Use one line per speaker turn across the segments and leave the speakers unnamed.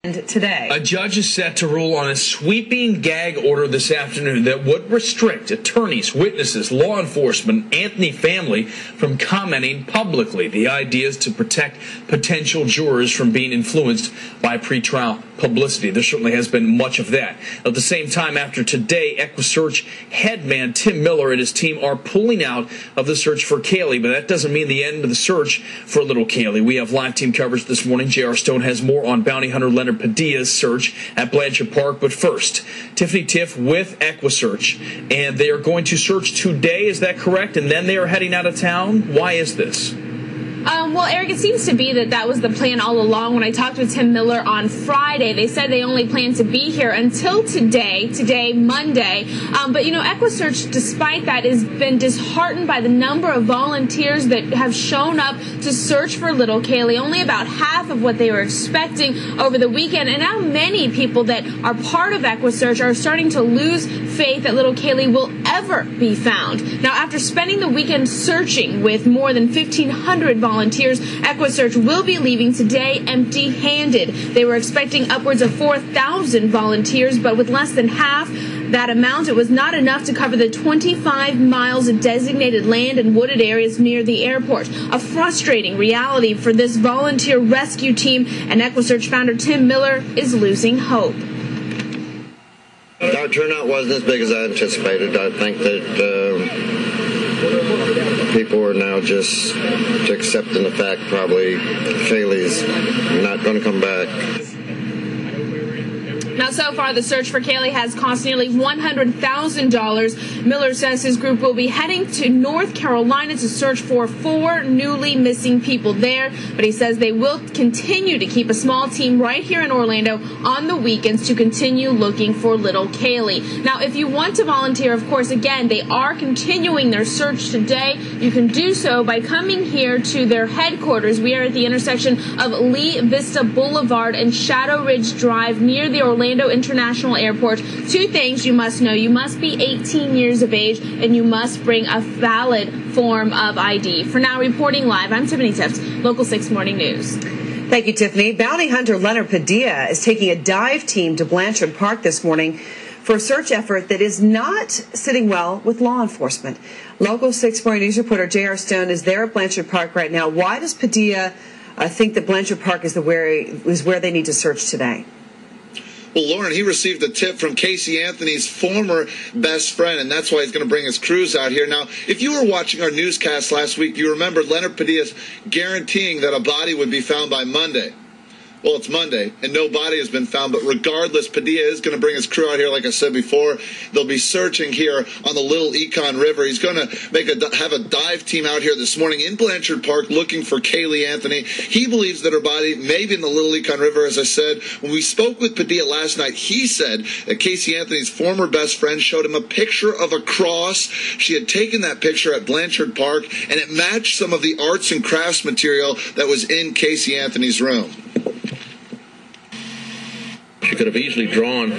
Today,
a judge is set to rule on a sweeping gag order this afternoon that would restrict attorneys, witnesses, law enforcement, Anthony family from commenting publicly. The idea is to protect potential jurors from being influenced by pretrial publicity. There certainly has been much of that. At the same time, after today, EquiSearch headman Tim Miller and his team are pulling out of the search for Caylee, but that doesn't mean the end of the search for little Caylee. We have live team coverage this morning. J.R. Stone has more on bounty hunter Leonard Padilla's search at Blanchard Park. But first, Tiffany Tiff with EquiSearch, and they are going to search today. Is that correct? And then they are heading out of town. Why is this?
Well, Eric, it seems to be that was the plan all along. When I talked with Tim Miller on Friday, they said they only plan to be here until today, Monday. But, EquiSearch, despite that, has been disheartened by the number of volunteers that have shown up to search for little Caylee. Only about half of what they were expecting over the weekend. And now many people that are part of EquiSearch are starting to lose faith that little Caylee will ever be found. Now, after spending the weekend searching with more than 1,500 volunteers, EquiSearch will be leaving today empty-handed. They were expecting upwards of 4,000 volunteers, but with less than half that amount, it was not enough to cover the 25 miles of designated land and wooded areas near the airport. A frustrating reality for this volunteer rescue team, and EquiSearch founder Tim Miller is losing hope.
Our turnout wasn't as big as I anticipated. I think that people are now just accepting the fact probably Caylee's not going to come back.
Now, so far, the search for Caylee has cost nearly $100,000. Miller says his group will be heading to North Carolina to search for 4 newly missing people there. But he says they will continue to keep a small team right here in Orlando on the weekends to continue looking for little Caylee. Now, if you want to volunteer, of course, again, they are continuing their search today. You can do so by coming here to their headquarters. We are at the intersection of Lee Vista Boulevard and Shadow Ridge Drive near the Orlando International Airport. 2 things you must know. You must be 18 years of age, and you must bring a valid form of ID. For now, reporting live, I'm Tiffany Tips, Local 6 Morning News.
Thank you, Tiffany. Bounty hunter Leonard Padilla is taking a dive team to Blanchard Park this morning for a search effort that is not sitting well with law enforcement. Local 6 Morning News reporter J.R. Stone is there at Blanchard Park right now. Why does Padilla think that Blanchard Park is where they need to search today?
Well, Lauren, he received a tip from Casey Anthony's former best friend, and that's why he's going to bring his crews out here. Now, if you were watching our newscast last week, you remember Leonard Padilla's guaranteeing that a body would be found by Monday. Well, it's Monday, and no body has been found. But regardless, Padilla is going to bring his crew out here, like I said before. They'll be searching here on the Little Econ River. He's going to have a dive team out here this morning in Blanchard Park looking for Caylee Anthony. He believes that her body may be in the Little Econ River, as I said. When we spoke with Padilla last night, he said that Casey Anthony's former best friend showed him a picture of a cross. She had taken that picture at Blanchard Park, and it matched some of the arts and crafts material that was in Casey Anthony's room.
She could have easily gone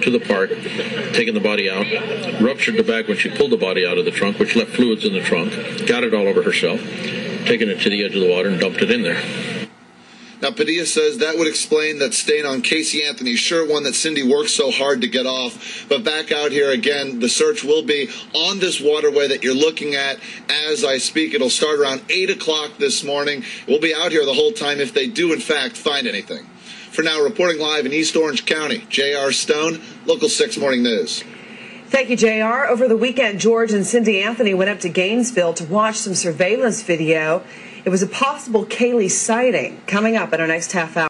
to the park, taken the body out, ruptured the bag when she pulled the body out of the trunk, which left fluids in the trunk, got it all over herself, taken it to the edge of the water and dumped it in there.
Now, Padilla says that would explain that stain on Casey Anthony's shirt, one that Cindy worked so hard to get off. But back out here again, the search will be on this waterway that you're looking at as I speak. It'll start around 8 o'clock this morning. We'll be out here the whole time if they do, in fact, find anything. For now, reporting live in East Orange County, J.R. Stone, Local 6 Morning News.
Thank you, J.R. Over the weekend, George and Cindy Anthony went up to Gainesville to watch some surveillance video. It was a possible Caylee sighting. Coming up in our next half hour.